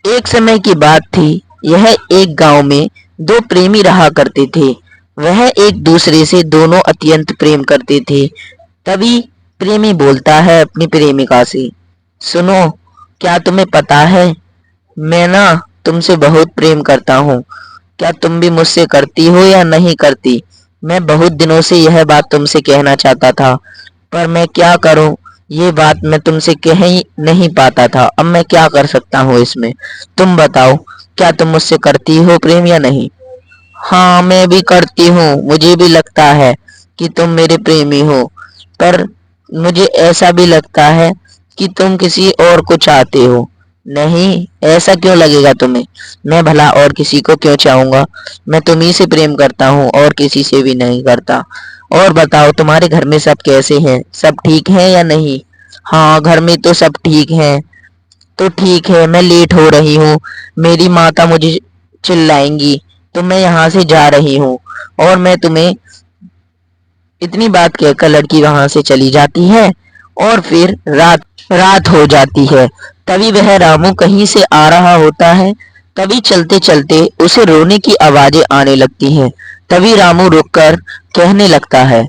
एक समय की बात थी। यह एक गांव में दो प्रेमी रहा करते थे। वह एक दूसरे से दोनों अत्यंत प्रेम करते थे। तभी प्रेमी बोलता है अपनी प्रेमिका से, सुनो, क्या तुम्हें पता है, मैं ना तुमसे बहुत प्रेम करता हूँ। क्या तुम भी मुझसे करती हो या नहीं करती? मैं बहुत दिनों से यह बात तुमसे कहना चाहता था, पर मैं क्या करूं, ये बात मैं तुमसे कह ही नहीं पाता था। अब मैं क्या कर सकता हूँ इसमें? तुम बताओ, क्या तुम मुझसे करती हो प्रेम या नहीं? हाँ, मैं भी करती हूँ। मुझे भी लगता है कि तुम मेरे प्रेमी हो, पर मुझे ऐसा भी लगता है कि तुम किसी और को चाहते हो। नहीं, ऐसा क्यों लगेगा तुम्हें? मैं भला और किसी को क्यों चाहूंगा? मैं तुम्ही से प्रेम करता हूँ और किसी से भी नहीं करता। और बताओ, तुम्हारे घर में सब कैसे हैं? सब ठीक हैं या नहीं? हाँ, घर में तो सब ठीक हैं। तो ठीक है, मैं लेट हो रही हूँ। मेरी माता मुझे चिल्लाएंगी, तो मैं यहाँ से जा रही हूँ। और मैं तुम्हें इतनी बात कहकर लड़की वहां से चली जाती है। और फिर रात रात हो जाती है। तभी वह रामू कहीं से आ रहा होता है। तभी चलते चलते उसे रोने की आवाजें आने लगती हैं। तभी रामू रुककर कहने लगता है,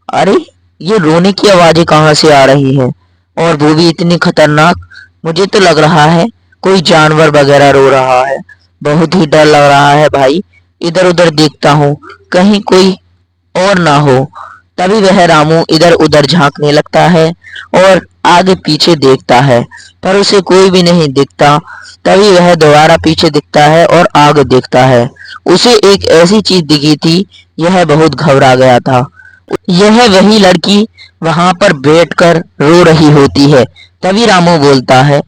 अरे, ये रोने की आवाजें कहाँ से आ रही हैं? और वो भी इतनी खतरनाक। मुझे तो लग रहा है कोई जानवर वगैरह रो रहा है। बहुत ही डर लग रहा है भाई। इधर उधर देखता हूँ, कहीं कोई और ना हो। तभी वह रामू इधर उधर झांकने लगता है और आगे पीछे देखता है, पर उसे कोई भी नहीं दिखता। तभी वह दोबारा पीछे दिखता है और आगे देखता है। उसे एक ऐसी चीज दिखी थी। यह बहुत घबरा गया था। यह वही लड़की वहां पर बैठकर रो रही होती है। तभी रामू बोलता है,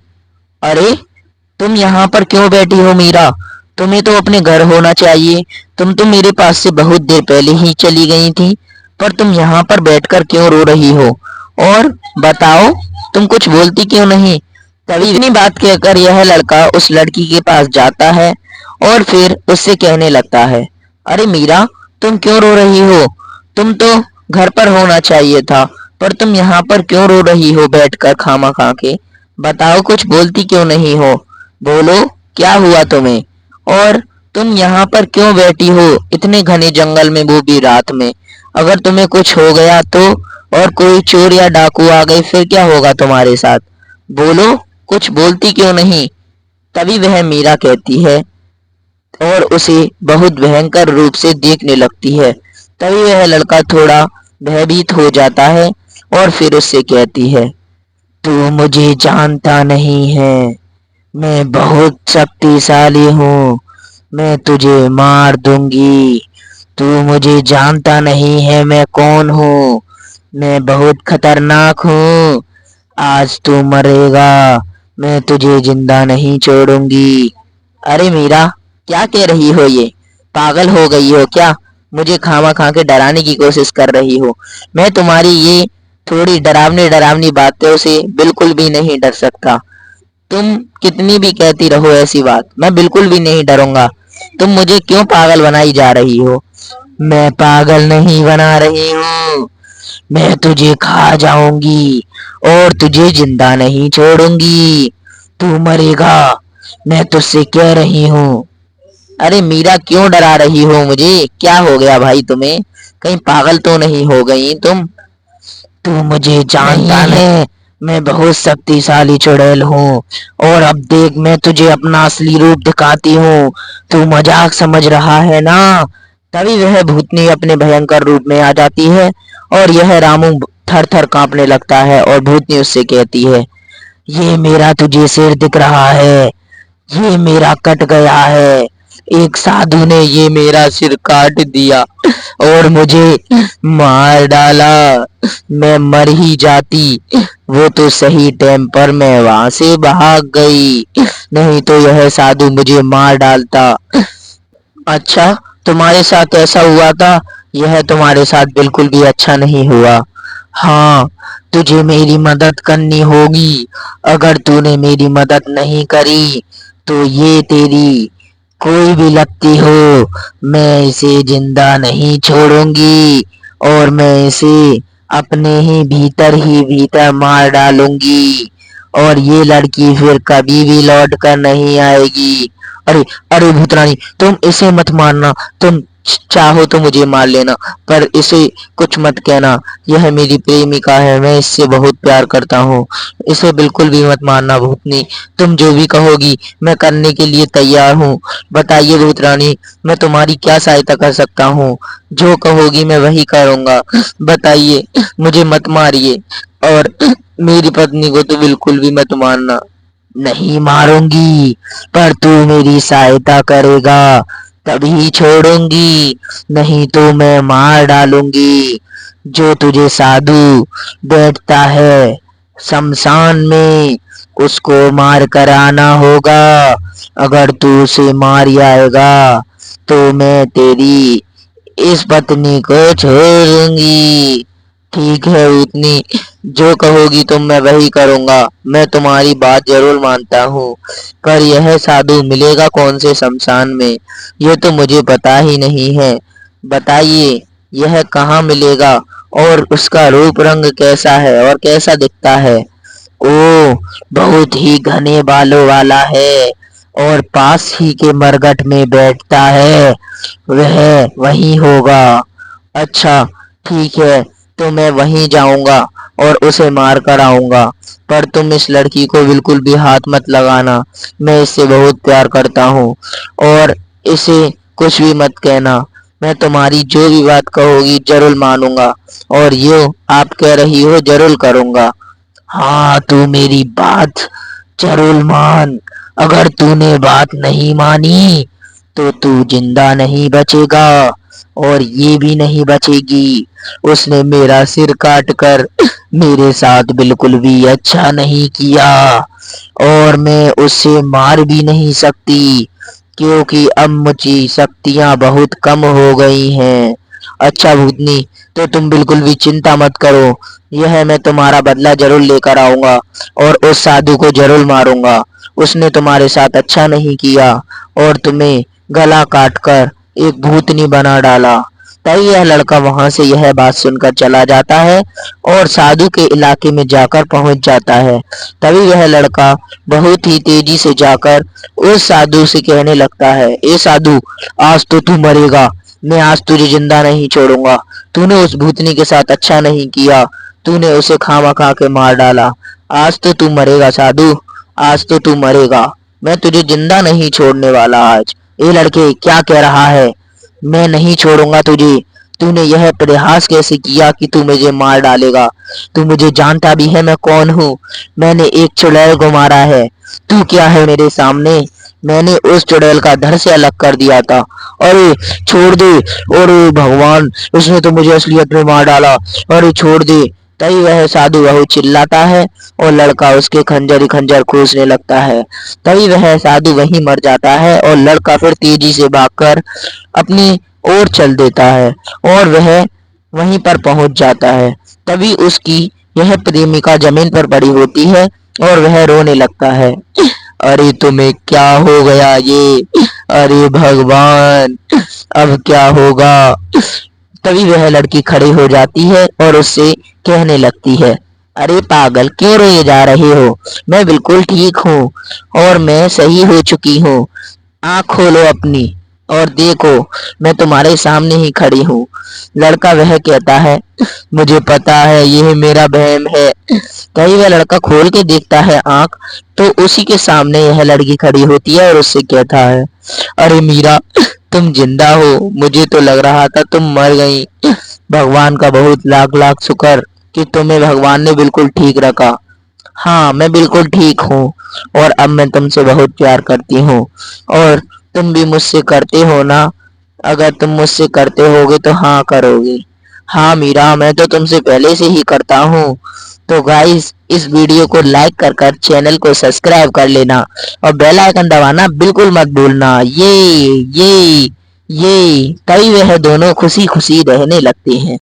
अरे, तुम यहाँ पर क्यों बैठी हो मीरा? तुम्हें तो अपने घर होना चाहिए। तुम तो मेरे पास से बहुत देर पहले ही चली गई थी, पर तुम यहाँ पर बैठकर क्यों रो रही हो? और बताओ, तुम कुछ बोलती क्यों नहीं? तभी इतनी बात कहकर यह लड़का उस लड़की के पास जाता है और फिर उससे कहने लगता है, अरे मीरा, तुम क्यों रो रही हो? तुम तो घर पर होना चाहिए था, पर तुम यहाँ पर क्यों रो रही हो बैठकर खामा खा के? बताओ, कुछ बोलती क्यों नहीं हो? बोलो, क्या हुआ तुम्हें? और तुम यहाँ पर क्यों बैठी हो इतने घने जंगल में, वो भी रात में? अगर तुम्हें कुछ हो गया तो, और कोई चोर या डाकू आ गए, फिर क्या होगा तुम्हारे साथ? बोलो, कुछ बोलती क्यों नहीं? तभी वह मीरा कहती है और उसे बहुत भयंकर रूप से देखने लगती है। तभी वह लड़का थोड़ा भयभीत हो जाता है और फिर उससे कहती है, तू मुझे जानता नहीं है, मैं बहुत शक्तिशाली हूँ। मैं तुझे मार दूंगी। तू मुझे जानता नहीं है मैं कौन हूँ। मैं बहुत खतरनाक हूँ। आज तू मरेगा। मैं तुझे जिंदा नहीं छोड़ूंगी। अरे मीरा, क्या कह रही हो ये? पागल हो गई हो क्या? मुझे खामा खा के डराने की कोशिश कर रही हो। मैं तुम्हारी ये थोड़ी डरावनी डरावनी बातों से बिल्कुल भी नहीं डर सकता। तुम कितनी भी कहती रहो ऐसी बात, मैं बिल्कुल भी नहीं डरूंगा। तुम मुझे क्यों पागल बनाई जा रही हो? मैं पागल नहीं बना रही हूँ। मैं तुझे खा जाऊंगी और तुझे जिंदा नहीं छोड़ूंगी। तू मरेगा। मैं तुझसे कह रही हूँ। अरे मीरा, क्यों डरा रही हो मुझे? क्या हो गया भाई तुम्हें? कहीं पागल तो नहीं हो गई तुम? तू मुझे जानता है, मैं बहुत शक्तिशाली चुड़ैल हूँ। और अब देख, मैं तुझे अपना असली रूप दिखाती हूँ। तू मजाक समझ रहा है ना? तभी वह भूतनी अपने भयंकर रूप में आ जाती है और यह रामू थर थर कांपने लगता है। और भूतनी उससे कहती है, ये मेरा तुझे सिर दिख रहा है, ये मेरा कट गया है। एक साधु ने ये मेरा सिर काट दिया और मुझे मार डाला। मैं मर ही जाती, वो तो सही टाइम पर मैं वहां से भाग गई, नहीं तो यह साधु मुझे मार डालता। अच्छा, तुम्हारे साथ ऐसा हुआ था? यह तुम्हारे साथ बिल्कुल भी अच्छा नहीं हुआ। हाँ, तुझे मेरी मदद करनी होगी। अगर तूने मेरी मदद नहीं करी तो ये तेरी कोई भी लगती हो, मैं इसे जिंदा नहीं छोड़ूंगी और मैं इसे अपने ही भीतर मार डालूंगी। और ये लड़की फिर कभी भी लौट कर नहीं आएगी। अरे अरे भूतरानी, तुम इसे मत मारना। तुम चाहो तो मुझे मार लेना, पर इसे कुछ मत कहना। यह मेरी प्रेमिका है, मैं इससे बहुत प्यार करता हूँ। इसे बिल्कुल भी मत मारना भूतनी। तुम जो भी कहोगी मैं करने के लिए तैयार हूँ। बताइए भूतरानी, मैं तुम्हारी क्या सहायता कर सकता हूँ? जो कहोगी मैं वही करूँगा। बताइए, मुझे मत मारिए, और मेरी पत्नी को तो बिल्कुल भी मत मारना। नहीं मारूंगी, पर तू मेरी सहायता करेगा तभी छोड़ूंगी, नहीं तो मैं मार डालूंगी। जो तुझे साधु बैठता है शमशान में, उसको मार कर आना होगा। अगर तू उसे मार आएगा तो मैं तेरी इस पत्नी को छोड़ दूंगी। ठीक है उतनी, जो कहोगी तुम मैं वही करूँगा। मैं तुम्हारी बात जरूर मानता हूँ, पर यह साधु मिलेगा कौन से शमशान में, ये तो मुझे पता ही नहीं है। बताइए, यह कहाँ मिलेगा, और उसका रूप रंग कैसा है और कैसा दिखता है? ओ, बहुत ही घने बालों वाला है, और पास ही के मरघट में बैठता है। वह वही होगा। अच्छा, ठीक है, तो मैं वहीं जाऊंगा और उसे मार कर आऊंगा। पर तुम इस लड़की को बिल्कुल भी हाथ मत लगाना। मैं इससे बहुत प्यार करता हूँ, और इसे कुछ भी मत कहना। मैं तुम्हारी जो भी बात कहोगी जरूर मानूंगा, और यो आप कह रही हो जरूर करूंगा। हाँ, तू मेरी बात जरूर मान। अगर तूने बात नहीं मानी तो तू जिंदा नहीं बचेगा, और ये भी नहीं बचेगी। उसने मेरा सिर काट कर मेरे साथ बिल्कुल भी अच्छा नहीं किया, और मैं उसे मार भी नहीं सकती, क्योंकि अब मुझे शक्तियाँ बहुत कम हो गई हैं। अच्छा भूतनी, तो तुम बिल्कुल भी चिंता मत करो। यह मैं तुम्हारा बदला जरूर लेकर आऊंगा, और उस साधु को जरूर मारूंगा। उसने तुम्हारे साथ अच्छा नहीं किया, और तुम्हें गला काटकर एक भूतनी बना डाला। तभी यह लड़का वहां से यह बात सुनकर चला जाता है, और साधु के इलाके में जाकर पहुंच जाता है। तभी वह लड़का बहुत ही तेजी से जाकर उस साधु से कहने लगता है, ए साधु, आज तो तू मरेगा। मैं आज तुझे जिंदा नहीं छोड़ूंगा। तूने उस भूतनी के साथ अच्छा नहीं किया, तूने उसे खामा खा के मार डाला। आज तो तू मरेगा साधु, आज तो तू मरेगा। मैं तुझे जिंदा नहीं छोड़ने वाला आज। ए लड़के, क्या कह रहा है? मैं नहीं छोड़ूंगा तुझे। तूने यह प्रयास कैसे किया कि तू मुझे मार डालेगा? तू मुझे जानता भी है मैं कौन हूँ। मैंने एक चुड़ैल को मारा है। तू क्या है मेरे सामने? मैंने उस चुड़ैल का धड़ से अलग कर दिया था। अरे छोड़ दे। अरे भगवान, उसने तो मुझे असलियत में मार डाला। अरे छोड़ दे। तभी वह साधु बहुत चिल्लाता है, और लड़का उसके खंजर ही खंजर खोसने लगता है। तभी वह साधु वहीं मर जाता है, और लड़का फिर तेजी से भागकर अपनी ओर चल देता है, और वह वहीं पर पहुंच जाता है। तभी उसकी यह प्रेमिका जमीन पर पड़ी होती है, और वह रोने लगता है। अरे तुम्हें क्या हो गया ये? अरे भगवान, अब क्या होगा? तभी वह लड़की खड़ी हो जाती है और उससे कहने लगती है, अरे पागल, क्यों रोए जा रहे हो? मैं बिल्कुल ठीक हूँ, और मैं सही हो चुकी हूँ। आँख खोलो अपनी और देखो, मैं तुम्हारे सामने ही खड़ी हूँ। लड़का वह कहता है, मुझे पता है यह मेरा वहम है। तभी वह लड़का खोल के देखता है आँख, तो उसी के सामने यह लड़की खड़ी होती है और उससे कहता है, अरे मीरा, तुम जिंदा हो। मुझे तो लग रहा था तुम मर गई। भगवान का बहुत लाख लाख शुक्र कि तुम्हें भगवान ने बिल्कुल ठीक रखा। हाँ, मैं बिल्कुल ठीक हूँ, और अब मैं तुमसे बहुत प्यार करती हूँ, और तुम भी मुझसे करते हो ना? अगर तुम मुझसे करते होगे तो हाँ करोगे। हाँ मीरा, मैं तो तुमसे पहले से ही करता हूँ। तो गाइस, इस वीडियो को लाइक कर चैनल को सब्सक्राइब कर लेना, और बेल आइकन दबाना बिल्कुल मत भूलना। ये तभी वह दोनों खुशी खुशी रहने लगते हैं।